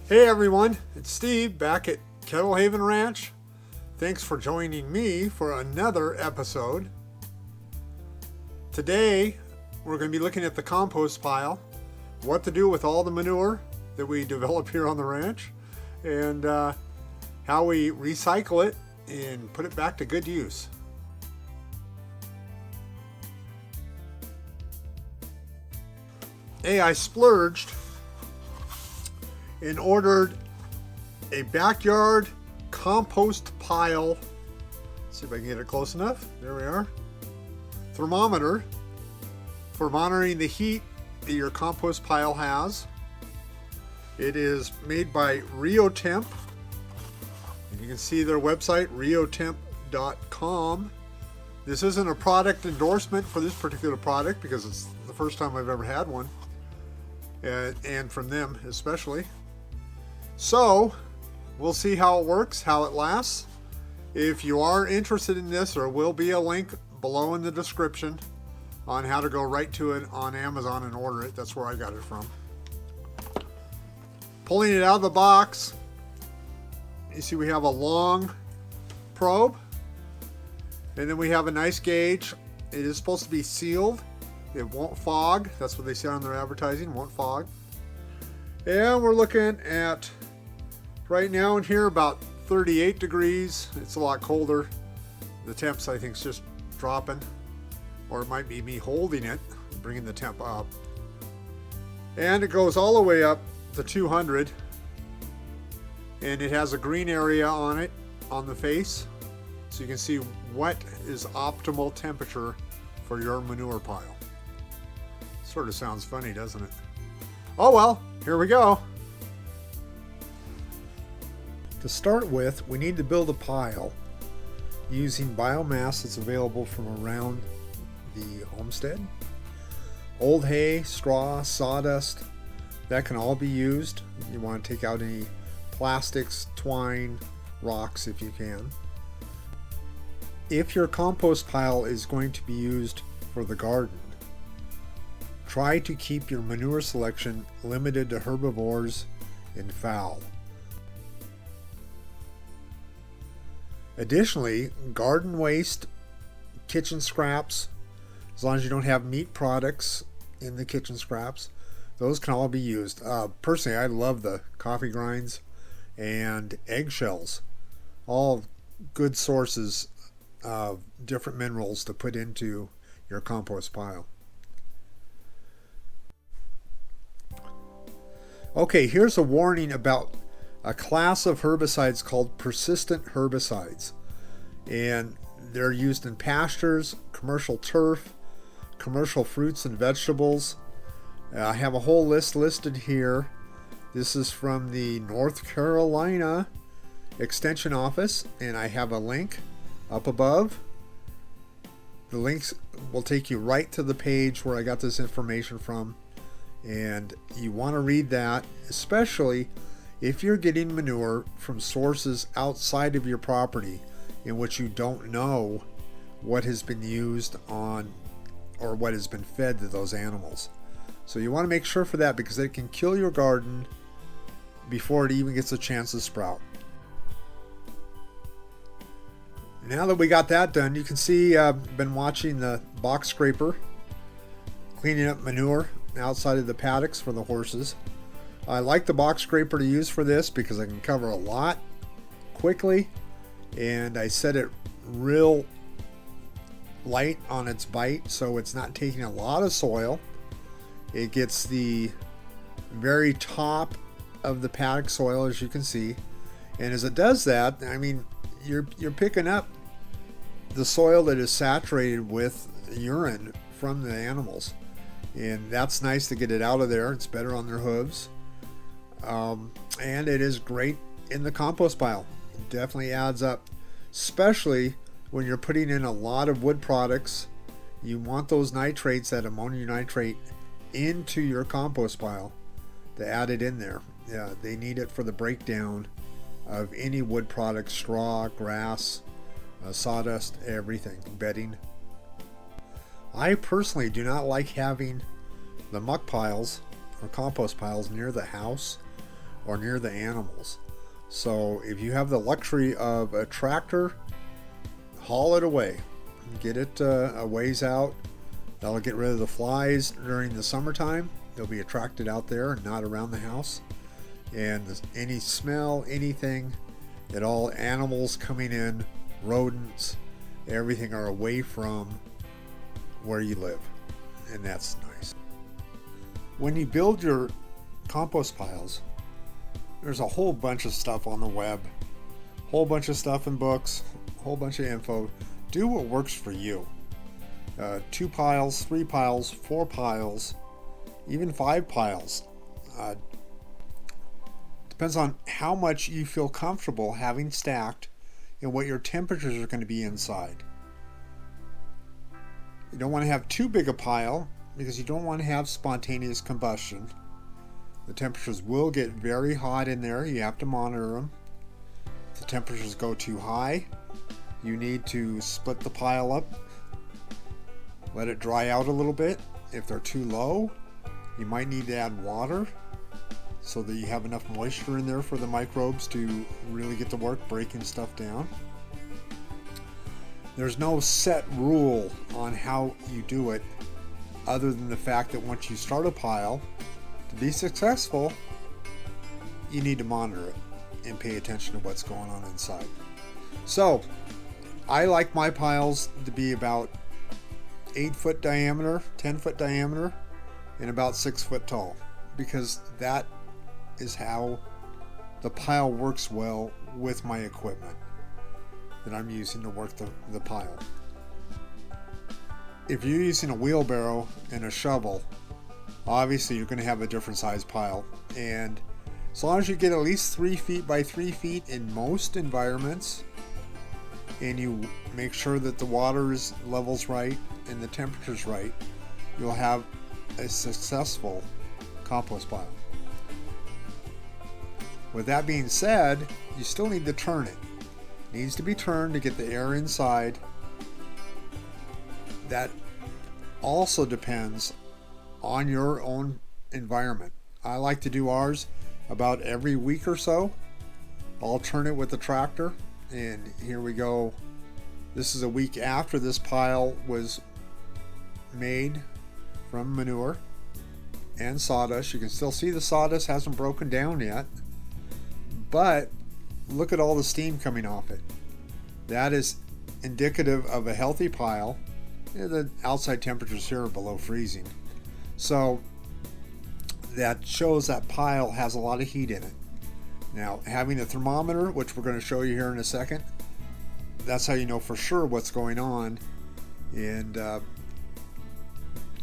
Hey everyone, it's Steve back at Kettle Haven Ranch. Thanks for joining me for another episode. Today we're going to be looking at the compost pile, what to do with all the manure that we develop here on the ranch, and how we recycle it and put it back to good use. Hey, I splurged and ordered a backyard compost pile. Let's see if I can get it close enough. There we are. Thermometer for monitoring the heat that your compost pile has. It is made by REOTEMP, and you can see their website, REOTEMP.com. This isn't a product endorsement for this particular product because it's the first time I've ever had one, and from them especially. So we'll see how it works, how it lasts. If you are interested in this, there will be a link below in the description on how to go right to it on Amazon and order it. That's where I got it from. Pulling it out of the box, you see we have a long probe, and then we have a nice gauge. It is supposed to be sealed. It won't fog. That's what they say on their advertising, won't fog. And we're looking at right now in here about 38 degrees. It's a lot colder. The temps I think is just dropping, or it might be me holding it, bringing the temp up. And it goes all the way up to 200, and it has a green area on it on the face, so you can see what is optimal temperature for your manure pile. Sort of sounds funny, doesn't it? Oh well, here we go. To start with, we need to build a pile using biomass that's available from around the homestead. Old hay, straw, sawdust, that can all be used. You want to take out any plastics, twine, rocks if you can. If your compost pile is going to be used for the garden, try to keep your manure selection limited to herbivores and fowl. Additionally, garden waste, kitchen scraps, as long as you don't have meat products in the kitchen scraps, those can all be used. Personally, I love the coffee grinds and eggshells. All good sources of different minerals to put into your compost pile. Okay, here's a warning about a class of herbicides called persistent herbicides, and they're used in pastures, commercial turf, commercial fruits and vegetables. I have a whole list listed here. This is from the North Carolina Extension Office, and I have a link up above. The links will take you right to the page where I got this information from, and you want to read that, especially if you're getting manure from sources outside of your property in which you don't know what has been used on or what has been fed to those animals. So you want to make sure for that, because it can kill your garden before it even gets a chance to sprout. Now that we got that done, you can see I've been watching the box scraper cleaning up manure outside of the paddocks for the horses. I like the box scraper to use for this because I can cover a lot quickly, and I set it real light on its bite so it's not taking a lot of soil. It gets the very top of the paddock soil, as you can see, and as it does that, I mean, you're picking up the soil that is saturated with urine from the animals, and that's nice to get it out of there. It's better on their hooves. And it is great in the compost pile. It definitely adds up, especially when you're putting in a lot of wood products. You want those nitrates, that ammonium nitrate, into your compost pile to add it in there. Yeah, they need it for the breakdown of any wood products, straw, grass, sawdust, everything, bedding. I personally do not like having the muck piles or compost piles near the house or near the animals. So if you have the luxury of a tractor, haul it away. Get it a ways out. That'll get rid of the flies during the summertime. They'll be attracted out there and not around the house. And any smell, anything at all, animals coming in, rodents, everything are away from where you live. And that's nice. When you build your compost piles, there's a whole bunch of stuff on the web, whole bunch of stuff in books, whole bunch of info. Do what works for you. 2 piles, 3 piles, 4 piles, even 5 piles. Depends on how much you feel comfortable having stacked and what your temperatures are going to be inside. You don't want to have too big a pile because you don't want to have spontaneous combustion. The temperatures will get very hot in there. You have to monitor them. If the temperatures go too high, you need to split the pile up, let it dry out a little bit. If they're too low, you might need to add water so that you have enough moisture in there for the microbes to really get to work breaking stuff down. There's no set rule on how you do it, other than the fact that once you start a pile, to be successful, you need to monitor it and pay attention to what's going on inside. So, I like my piles to be about 8-foot diameter, 10-foot diameter, and about 6 foot tall, because that is how the pile works well with my equipment that I'm using to work the pile. If you're using a wheelbarrow and a shovel, obviously you're going to have a different size pile, and as long as you get at least 3 feet by 3 feet in most environments, and you make sure that the water level's right and the temperature's right, you'll have a successful compost pile. With that being said, you still need to turn it. It needs to be turned to get the air inside. That also depends on your own environment. I like to do ours about every week or so. I'll turn it with the tractor, and here we go. This is a week after this pile was made from manure and sawdust. You can still see the sawdust hasn't broken down yet, but look at all the steam coming off it. That is indicative of a healthy pile. The outside temperatures here are below freezing, so that shows that pile has a lot of heat in it. Now, having a thermometer, which we're going to show you here in a second, that's how you know for sure what's going on. And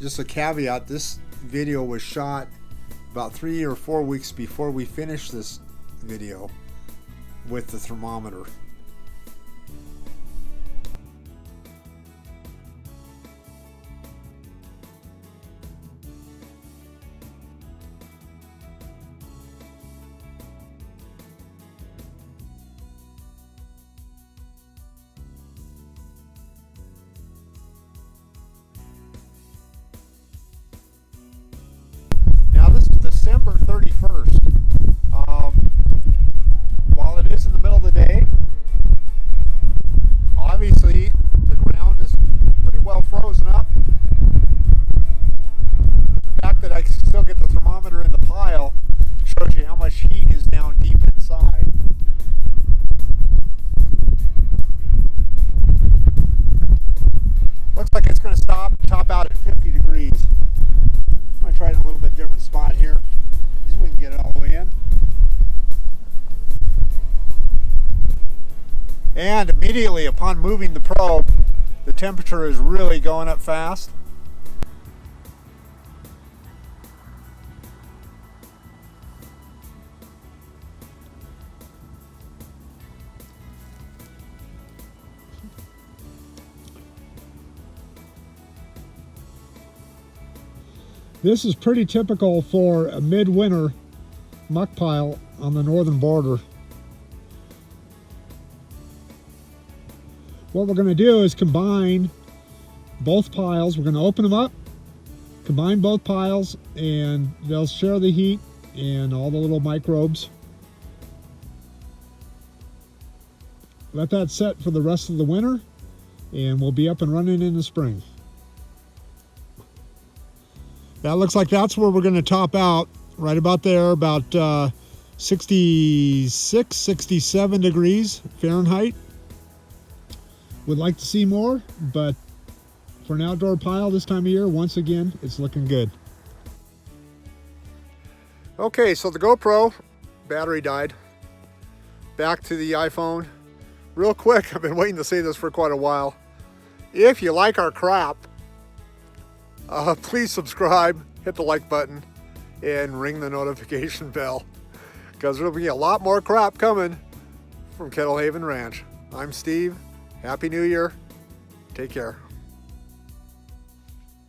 just a caveat, this video was shot about 3 or 4 weeks before we finished this video with the thermometer. Now this is December 31st. While it is in the middle of the day, obviously the ground is pretty well frozen up. The fact that I still get the thermometer in the pile shows you how much heat is down deep inside. Looks like it's going to top out at 50 degrees. I'm going to try it in a little bit different spot here. See if we can get it all the way in. And immediately upon moving the probe, the temperature is really going up fast. This is pretty typical for a midwinter muck pile on the northern border. What we're going to do is combine both piles. We're going to open them up, combine both piles, and they'll share the heat and all the little microbes. let that set for the rest of the winter, and we'll be up and running in the spring. That looks like that's where we're going to top out, right about there, about 66, 67 degrees Fahrenheit. Would like to see more, but for an outdoor pile this time of year, once again, it's looking good. Okay, so the GoPro battery died. Back to the iPhone. Real quick, I've been waiting to say this for quite a while. If you like our crap, please subscribe, hit the like button, and ring the notification bell, because there'll be a lot more crap coming from Kettle Haven Ranch. I'm Steve. Happy New Year. Take care.